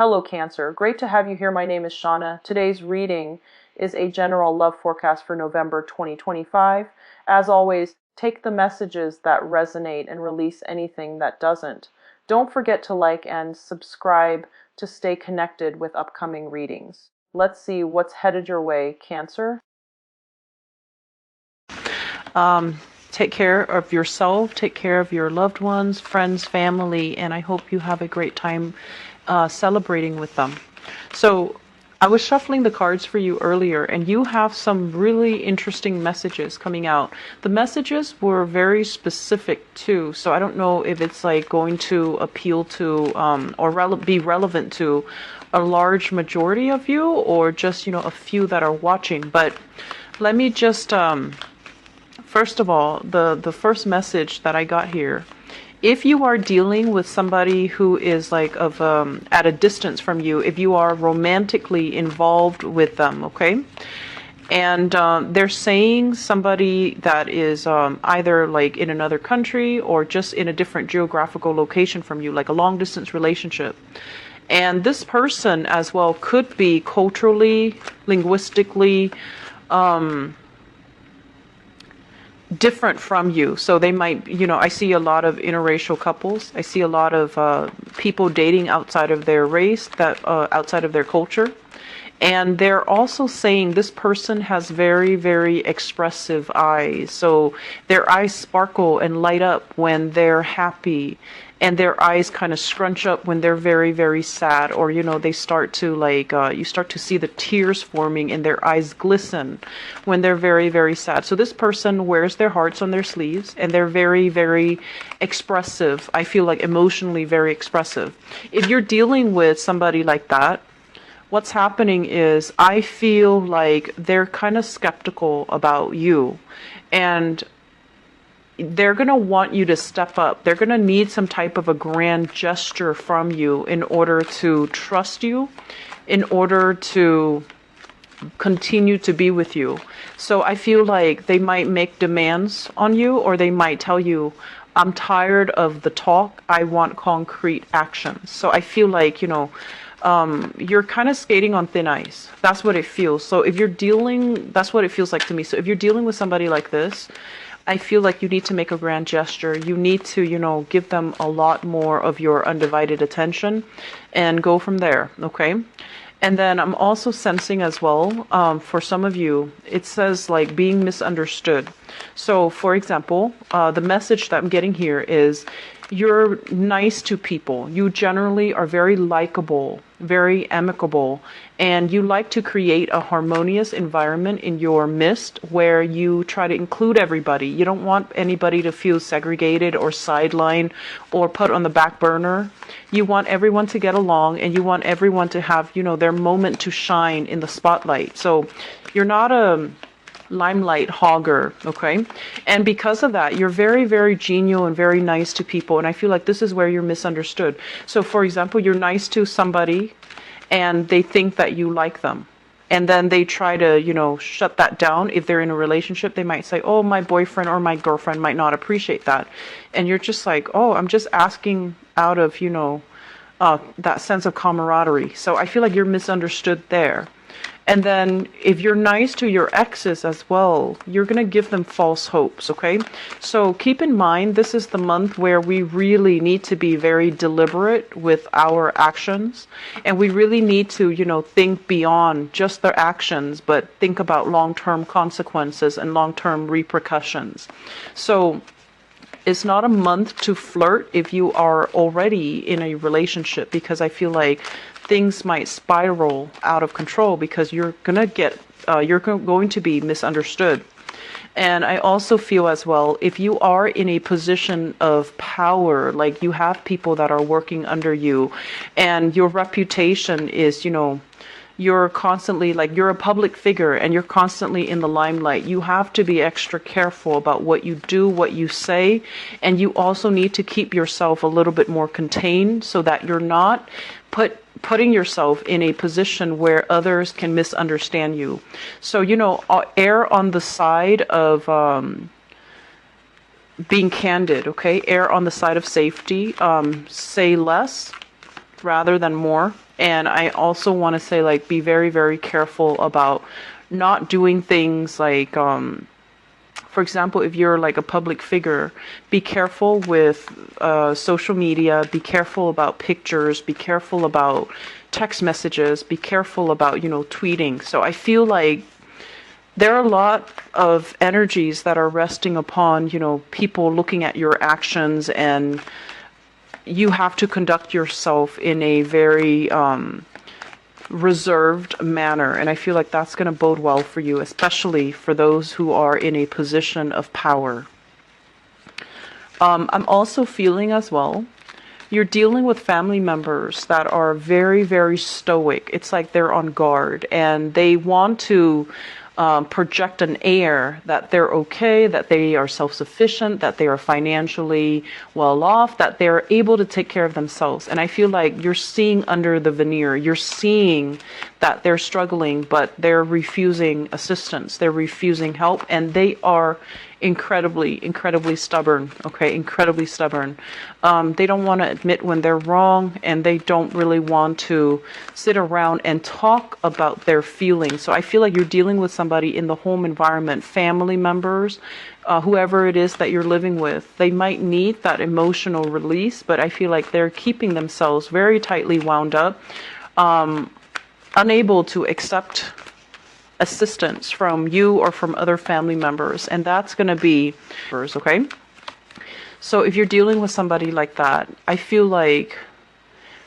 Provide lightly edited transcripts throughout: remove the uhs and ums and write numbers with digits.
Hello Cancer, great to have you here. My name is Shauna. Today's reading is a general love forecast for November 2025. As always, take the messages that resonate and release anything that doesn't. Don't forget to like and subscribe to stay connected with upcoming readings. Let's see what's headed your way, Cancer. Take care of yourself, take care of your loved ones, friends, family, and I hope you have a great time celebrating with them. So I was shuffling the cards for you earlier, and you have some really interesting messages coming out. The messages were very specific too, so I don't know if it's like going to appeal to or be relevant to a large majority of you, or just, you know, a few that are watching. But let me just first of all, the first message that I got here, if you are dealing with somebody who is like at a distance from you, if you are romantically involved with them, okay? And they're saying somebody that is either like in another country or just in a different geographical location from you, like a long distance relationship. And this person as well could be culturally, linguistically, different from you. So they might, you know, I see a lot of interracial couples. I see a lot of people dating outside of their race, that outside of their culture. And they're also saying this person has very, very expressive eyes. So their eyes sparkle and light up when they're happy. And their eyes kind of scrunch up when they're very, very sad. Or, you know, they start to like, you start to see the tears forming and their eyes glisten when they're very, very sad. So this person wears their hearts on their sleeves and they're very, very expressive. I feel like emotionally very expressive. If you're dealing with somebody like that, what's happening is I feel like they're kind of skeptical about you. And they're going to want you to step up. They're going to need some type of a grand gesture from you in order to trust you, in order to continue to be with you. So I feel like they might make demands on you, or they might tell you, I'm tired of the talk. I want concrete action. So I feel like, you know, you're kind of skating on thin ice. That's what it feels. So if you're dealing, that's what it feels like to me. So if you're dealing with somebody like this, I feel like you need to make a grand gesture. You need to, you know, give them a lot more of your undivided attention and go from there, okay? And then I'm also sensing as well, for some of you, it says like being misunderstood. So for example, the message that I'm getting here is you're nice to people. You generally are very likable, very amicable, and you like to create a harmonious environment in your midst where you try to include everybody. You don't want anybody to feel segregated or sidelined or put on the back burner. You want everyone to get along, and you want everyone to have, you know, their moment to shine in the spotlight. So you're not a limelight hogger, okay? And because of that, you're very, very genial and very nice to people. And I feel like this is where you're misunderstood. So for example, you're nice to somebody and they think that you like them. And then they try to, you know, shut that down. If they're in a relationship, they might say, oh, my boyfriend or my girlfriend might not appreciate that. And you're just like, oh, I'm just asking out of, you know, that sense of camaraderie. So I feel like you're misunderstood there. And then if you're nice to your exes as well, you're going to give them false hopes, okay? So keep in mind, this is the month where we really need to be very deliberate with our actions. And we really need to, you know, think beyond just their actions, but think about long-term consequences and long-term repercussions. So it's not a month to flirt if you are already in a relationship, because I feel like things might spiral out of control because you're going to be misunderstood. And I also feel as well, if you are in a position of power, like you have people that are working under you and your reputation is, you know, you're constantly like, you're a public figure and you're constantly in the limelight. You have to be extra careful about what you do, what you say. And you also need to keep yourself a little bit more contained so that you're not putting yourself in a position where others can misunderstand you. So, you know, err on the side of being candid, okay? Err on the side of safety. Say less rather than more. And I also want to say, like, be very, very careful about not doing things like, for example, if you're like a public figure, be careful with social media, be careful about pictures, be careful about text messages, be careful about, tweeting. So I feel like there are a lot of energies that are resting upon, people looking at your actions, and you have to conduct yourself in a very reserved manner. And I feel like that's going to bode well for you, especially for those who are in a position of power. I'm also feeling as well, you're dealing with family members that are very, very stoic. It's like they're on guard, and they want to project an air that they're okay, that they are self-sufficient, that they are financially well off, that they're able to take care of themselves. And I feel like you're seeing under the veneer, you're seeing that they're struggling, but they're refusing assistance, they're refusing help, and they are incredibly stubborn. Okay, incredibly stubborn. They don't want to admit when they're wrong, and they don't really want to sit around and talk about their feelings. So I feel like you're dealing with somebody in the home environment, family members, whoever it is that you're living with. They might need that emotional release, but I feel like they're keeping themselves very tightly wound up, unable to accept assistance from you or from other family members. And that's going to be, okay? So if you're dealing with somebody like that, I feel like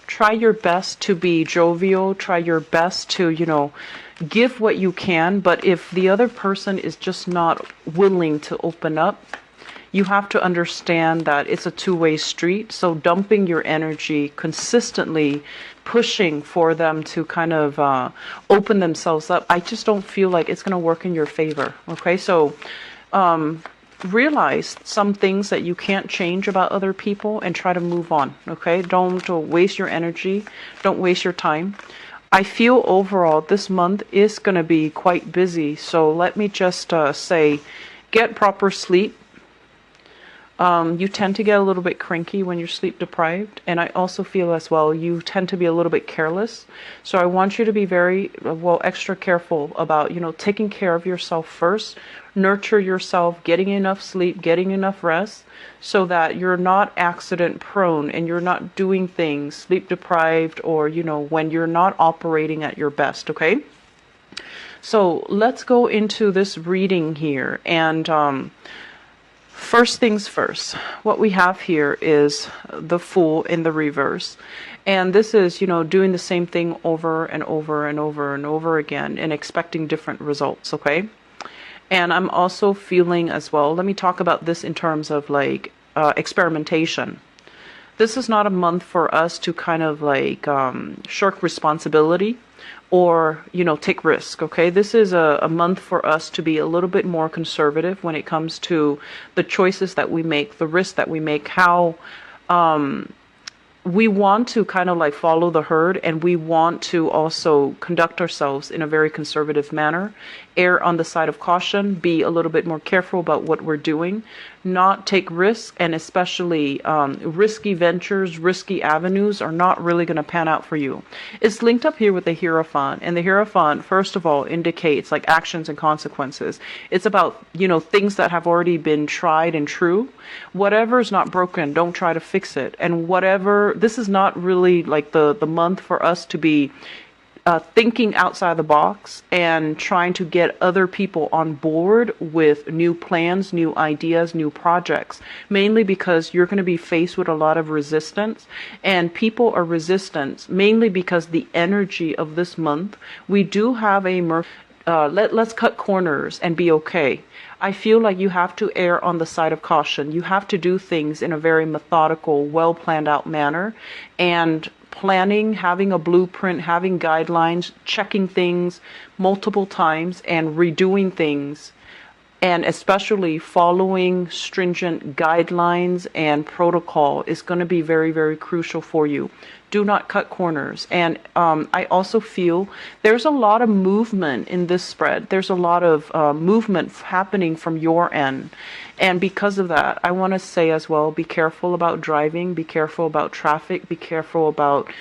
try your best to be jovial, try your best to, give what you can. But if the other person is just not willing to open up, you have to understand that it's a two-way street. So dumping your energy consistently, pushing for them to kind of open themselves up, I just don't feel like it's going to work in your favor. Okay, so realize some things that you can't change about other people and try to move on. Okay, don't waste your energy, don't waste your time. I feel overall this month is going to be quite busy, so let me just say, get proper sleep. You tend to get a little bit cranky when you're sleep deprived, and I also feel as well you tend to be a little bit careless. So I want you to be very extra careful about taking care of yourself first, nurture yourself, getting enough sleep, getting enough rest, so that you're not accident prone and you're not doing things sleep deprived, or when you're not operating at your best. Okay, so let's go into this reading here. And first things first, what we have here is the Fool in the reverse. And this is, doing the same thing over and over and over and over again and expecting different results, okay? And I'm also feeling as well, let me talk about this in terms of like experimentation. This is not a month for us to kind of like shirk responsibility or, take risk, okay? This is a month for us to be a little bit more conservative when it comes to the choices that we make, the risks that we make, how we want to kind of like follow the herd, and we want to also conduct ourselves in a very conservative manner, err on the side of caution, be a little bit more careful about what we're doing, not take risks, and especially risky ventures, risky avenues are not really going to pan out for you. It's linked up here with the Hierophant, and the Hierophant, first of all, indicates like actions and consequences. It's about, things that have already been tried and true. Whatever is not broken, don't try to fix it. And whatever, this is not really like the month for us to be thinking outside the box and trying to get other people on board with new plans, new ideas, new projects, mainly because you're going to be faced with a lot of resistance, and people are resistant mainly because the energy of this month, we do have a let's cut corners and be okay. I feel like you have to err on the side of caution. You have to do things in a very methodical, well planned out manner, and planning, having a blueprint, having guidelines, checking things multiple times and redoing things, and especially following stringent guidelines and protocol is going to be very, very crucial for you. Do not cut corners. And I also feel there's a lot of movement in this spread. There's a lot of movement happening from your end. And because of that, I want to say as well, be careful about driving, be careful about traffic, be careful about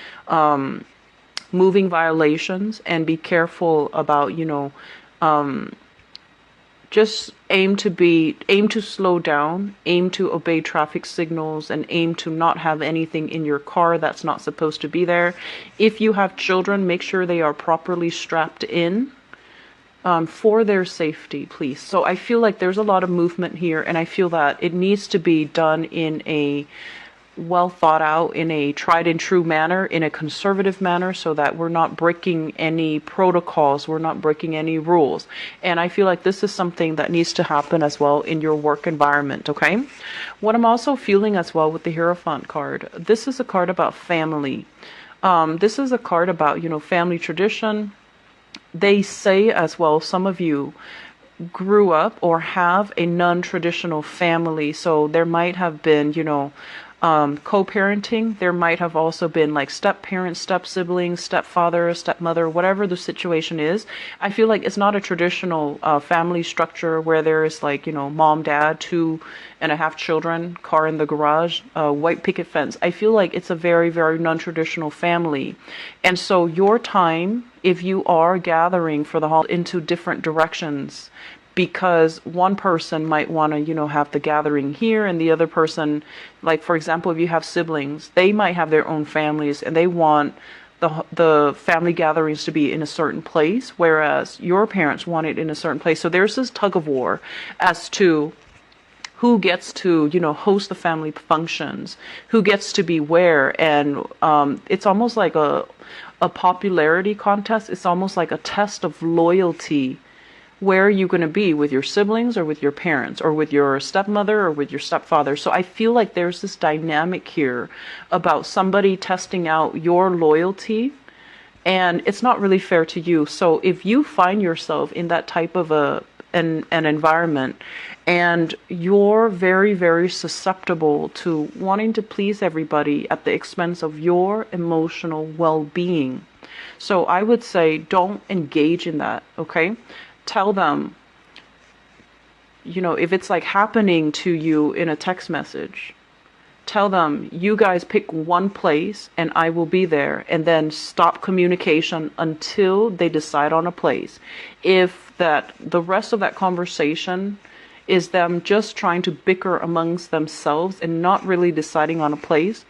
moving violations, and be careful about, just aim to slow down, aim to obey traffic signals, and aim to not have anything in your car that's not supposed to be there. If you have children, make sure they are properly strapped in, for their safety, please. So I feel like there's a lot of movement here, and I feel that it needs to be done in a well thought out, in a tried and true manner, in a conservative manner, so that we're not breaking any protocols, we're not breaking any rules. And I feel like this is something that needs to happen as well in your work environment, okay? What I'm also feeling as well with the Hierophant card, this is a card about family. This is a card about, family tradition. They say as well, some of you grew up or have a non-traditional family, so there might have been, co-parenting. There might have also been like step-parents, step-siblings, stepfather, stepmother, whatever the situation is. I feel like it's not a traditional family structure where there is like, mom, dad, 2.5 children, car in the garage, white picket fence. I feel like it's a very, very non-traditional family. And so your time, if you are gathering for the holiday into different directions, because one person might want to, have the gathering here, and the other person, like for example, if you have siblings, they might have their own families and they want the family gatherings to be in a certain place, whereas your parents want it in a certain place. So there's this tug of war as to who gets to, host the family functions, who gets to be where, and it's almost like a popularity contest. It's almost like a test of loyalty. Where are you going to be with your siblings or with your parents or with your stepmother or with your stepfather? So I feel like there's this dynamic here about somebody testing out your loyalty, and it's not really fair to you. So if you find yourself in that type of an environment, and you're very, very susceptible to wanting to please everybody at the expense of your emotional well-being, so I would say don't engage in that, okay? Tell them, if it's like happening to you in a text message, tell them, you guys pick one place and I will be there, and then stop communication until they decide on a place. If the rest of that conversation is them just trying to bicker amongst themselves and not really deciding on a place,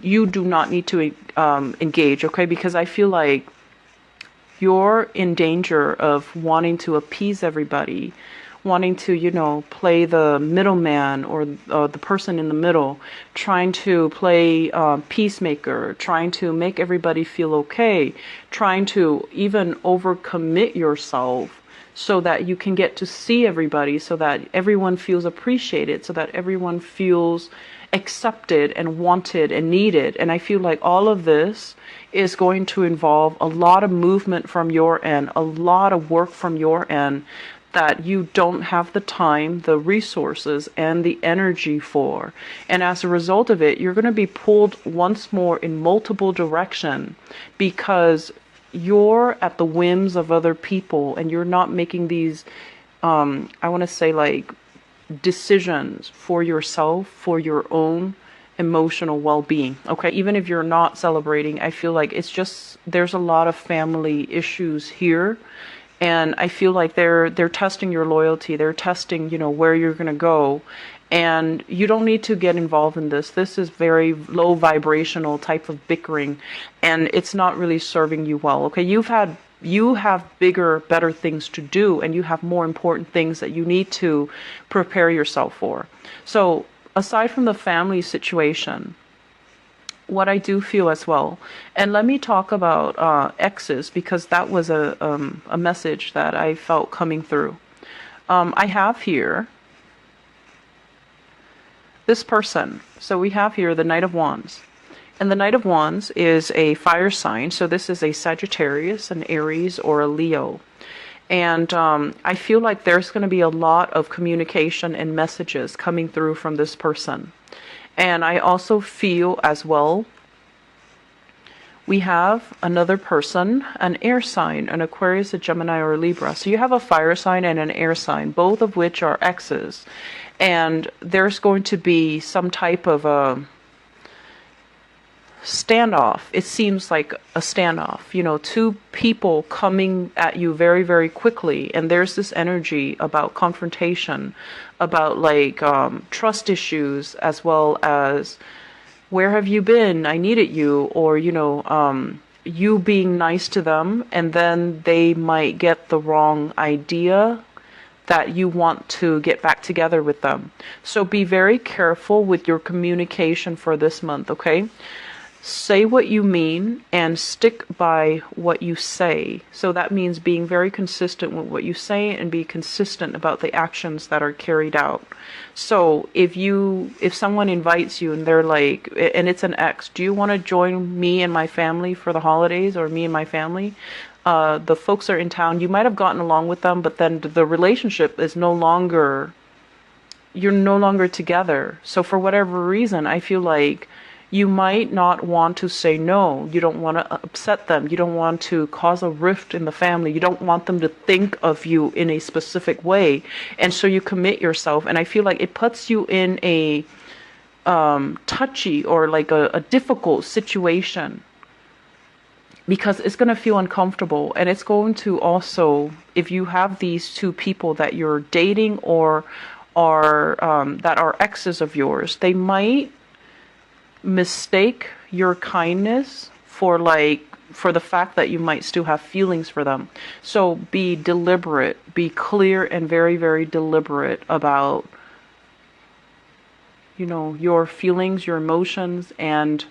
you do not need to engage, okay? Because I feel like you're in danger of wanting to appease everybody, wanting to, play the middleman or the person in the middle, trying to play peacemaker, trying to make everybody feel okay, trying to even overcommit yourself so that you can get to see everybody, so that everyone feels appreciated, so that everyone feels accepted and wanted and needed. And I feel like all of this is going to involve a lot of movement from your end, a lot of work from your end that you don't have the time, the resources, and the energy for. And as a result of it, you're going to be pulled once more in multiple directions because you're at the whims of other people and you're not making these, I want to say like decisions for yourself, for your own emotional well-being, okay? Even if you're not celebrating, I feel like it's just, there's a lot of family issues here, and I feel like they're testing your loyalty, they're testing, where you're going to go, and you don't need to get involved in this. This is very low vibrational type of bickering, and it's not really serving you well, okay? You have bigger, better things to do, and you have more important things that you need to prepare yourself for. So aside from the family situation, what I do feel as well, and let me talk about exes, because that was a message that I felt coming through. I have here this person. So we have here the Knight of Wands. And the Knight of Wands is a fire sign. So this is a Sagittarius, an Aries, or a Leo. And I feel like there's going to be a lot of communication and messages coming through from this person. And I also feel as well, we have another person, an air sign, an Aquarius, a Gemini, or a Libra. So you have a fire sign and an air sign, both of which are exes. And there's going to be some type of standoff. It seems like a standoff, two people coming at you very, very quickly. And there's this energy about confrontation, about like trust issues, as well as where have you been? I needed you. Or, you being nice to them, and then they might get the wrong idea that you want to get back together with them. So be very careful with your communication for this month, okay? Say what you mean and stick by what you say. So that means being very consistent with what you say and be consistent about the actions that are carried out. So if someone invites you and they're like, and it's an ex, do you want to join me and my family for the holidays, or me and my family? The folks are in town. You might have gotten along with them, but then the relationship is you're no longer together. So for whatever reason, I feel like you might not want to say no. You don't want to upset them. You don't want to cause a rift in the family. You don't want them to think of you in a specific way. And so you commit yourself. And I feel like it puts you in a touchy or like a difficult situation, because it's going to feel uncomfortable. And it's going to also, if you have these two people that you're dating or that are exes of yours, they might mistake your kindness for the fact that you might still have feelings for them. So be deliberate, be clear and very, very deliberate about, your feelings, your emotions, and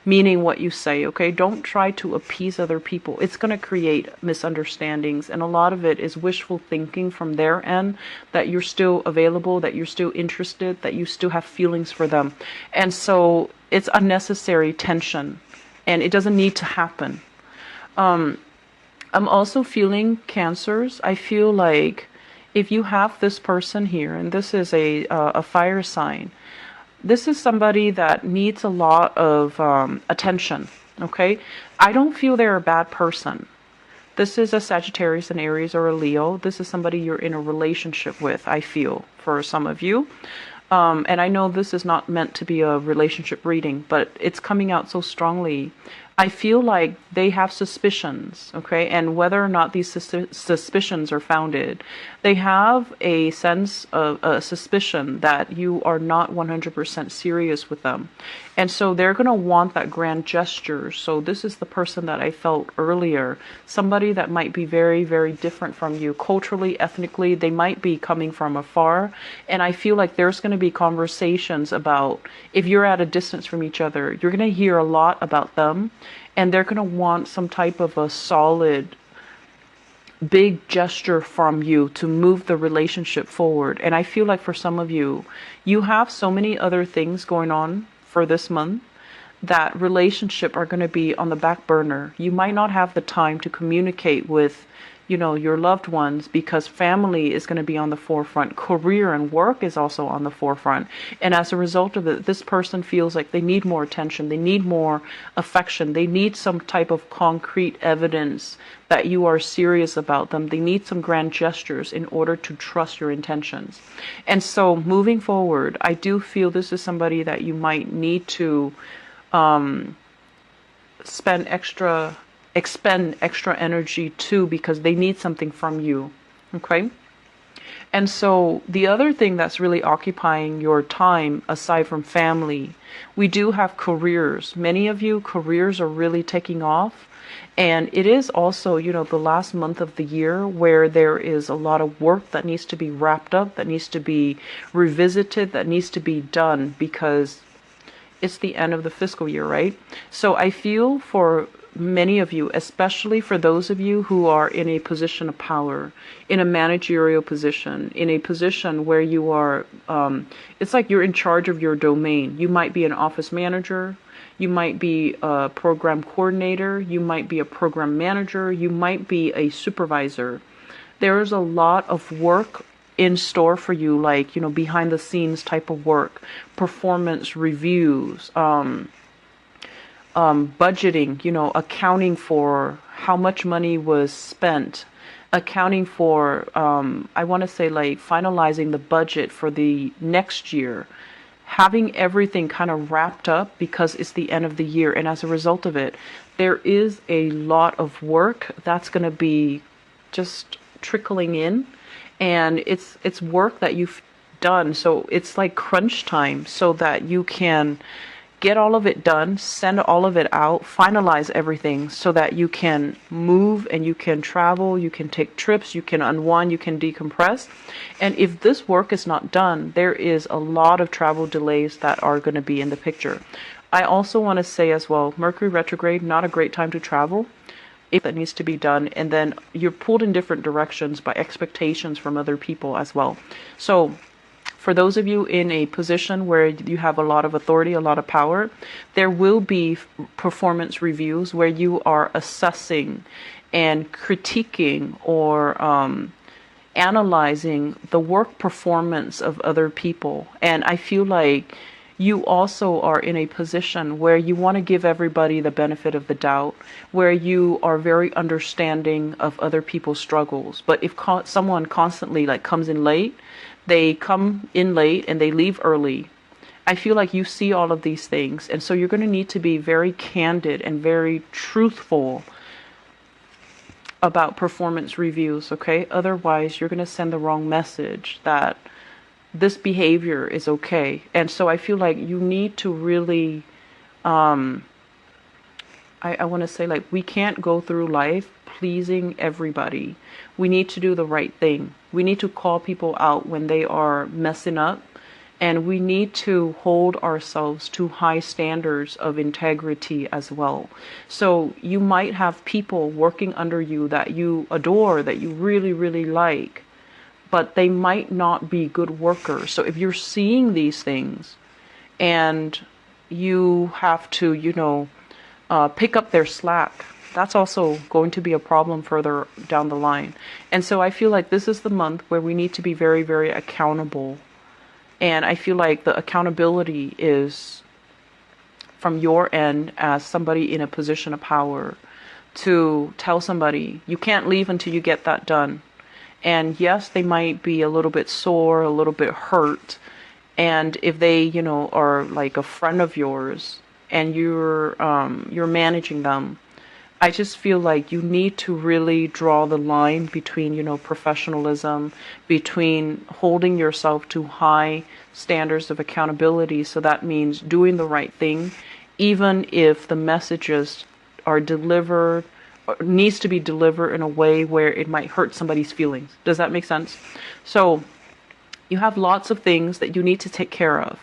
meaning what you say, okay? Don't try to appease other people. It's going to create misunderstandings, and a lot of it is wishful thinking from their end, that you're still available, that you're still interested, that you still have feelings for them. And so it's unnecessary tension, and it doesn't need to happen. I'm also feeling Cancers. I feel like if you have this person here, and this is a fire sign, this is somebody that needs a lot of attention, okay? I don't feel they're a bad person. This is a Sagittarius, an Aries, or a Leo. This is somebody you're in a relationship with, I feel, for some of you. And I know this is not meant to be a relationship reading, but it's coming out so strongly. I feel like they have suspicions, okay? And whether or not these suspicions are founded, they have a sense of a suspicion that you are not 100% serious with them. And so they're going to want that grand gesture. So this is the person that I felt earlier, somebody that might be very, very different from you culturally, ethnically. They might be coming from afar. And I feel like there's going to be conversations about, if you're at a distance from each other, you're going to hear a lot about them. And they're going to want some type of a solid, big gesture from you to move the relationship forward. And I feel like for some of you, you have so many other things going on for this month that relationship are going to be on the back burner. You might not have the time to communicate with, your loved ones, because family is going to be on the forefront. Career and work is also on the forefront. And as a result of it, this person feels like they need more attention. They need more affection. They need some type of concrete evidence that you are serious about them. They need some grand gestures in order to trust your intentions. And so moving forward, I do feel this is somebody that you might need to expend extra energy to, because they need something from you, okay? And so the other thing that's really occupying your time, aside from family, we do have careers. Many of you, careers are really taking off. And it is also, the last month of the year where there is a lot of work that needs to be wrapped up, that needs to be revisited, that needs to be done, because it's the end of the fiscal year, right? So I feel for many of you, especially for those of you who are in a position of power, in a managerial position, in a position where you are, it's like you're in charge of your domain. You might be an office manager, you might be a program coordinator, you might be a program manager, you might be a supervisor. There is a lot of work in store for you, like, behind the scenes type of work, performance reviews, budgeting, accounting for how much money was spent, accounting for, I want to say, like, finalizing the budget for the next year, having everything kind of wrapped up because it's the end of the year. And as a result of it, there is a lot of work that's going to be just trickling in. And it's work that you've done. So it's like crunch time so that you can get all of it done, send all of it out, finalize everything so that you can move and you can travel, you can take trips, you can unwind, you can decompress. And if this work is not done, there is a lot of travel delays that are going to be in the picture. I also want to say as well, Mercury retrograde, not a great time to travel. If that needs to be done, and then you're pulled in different directions by expectations from other people as well. So for those of you in a position where you have a lot of authority, a lot of power, there will be performance reviews where you are assessing and critiquing or analyzing the work performance of other people. And I feel like you also are in a position where you want to give everybody the benefit of the doubt, where you are very understanding of other people's struggles. But if someone constantly like comes in late, they come in late and they leave early, I feel like you see all of these things. And so you're going to need to be very candid and very truthful about performance reviews, okay? Otherwise, you're going to send the wrong message that this behavior is okay. And so I feel like you need to really, I want to say, like, we can't go through life pleasing everybody. We need to do the right thing. We need to call people out when they are messing up. And we need to hold ourselves to high standards of integrity as well. So you might have people working under you that you adore, that you really, really like, but they might not be good workers. So if you're seeing these things and you have to, pick up their slack, that's also going to be a problem further down the line. And so I feel like this is the month where we need to be very, very accountable. And I feel like the accountability is from your end as somebody in a position of power to tell somebody, you can't leave until you get that done. And yes, they might be a little bit sore, a little bit hurt. And if they, are like a friend of yours and you're managing them, I just feel like you need to really draw the line between, professionalism, between holding yourself to high standards of accountability. So that means doing the right thing, even if the messages are delivered, or needs to be delivered in a way where it might hurt somebody's feelings. Does that make sense? So you have lots of things that you need to take care of.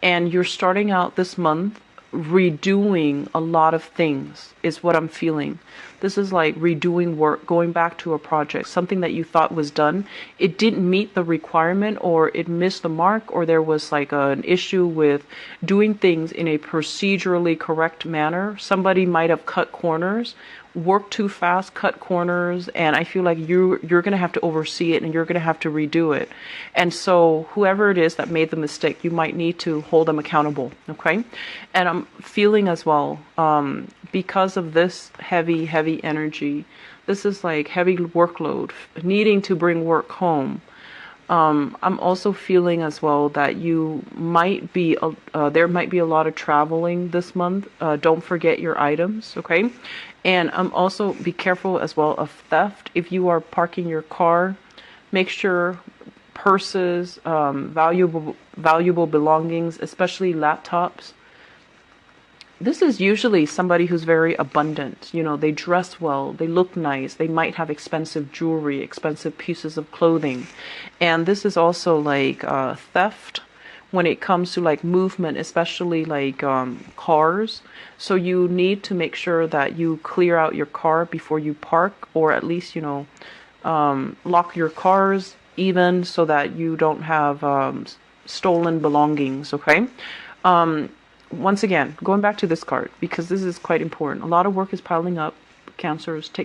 And you're starting out this month redoing a lot of things is what I'm feeling. This is like redoing work, going back to a project, something that you thought was done. It didn't meet the requirement, or it missed the mark, or there was like an issue with doing things in a procedurally correct manner. Somebody might have cut corners, worked too fast, cut corners, and I feel like you're going to have to oversee it and you're going to have to redo it. And so whoever it is that made the mistake, you might need to hold them accountable, okay? And I'm feeling as well, because of this heavy energy, this is like heavy workload, needing to bring work home. I'm also feeling as well that you might be, there might be a lot of traveling this month. Don't forget your items, okay? And also be careful as well of theft. If you are parking your car, make sure purses, valuable belongings, especially laptops. This is usually somebody who's very abundant. They dress well, they look nice, they might have expensive jewelry, expensive pieces of clothing. And this is also like theft when it comes to like movement, especially like cars. So you need to make sure that you clear out your car before you park, or at least, lock your cars even so that you don't have stolen belongings, okay? Once again, going back to this card, because this is quite important. A lot of work is piling up. Cancers, take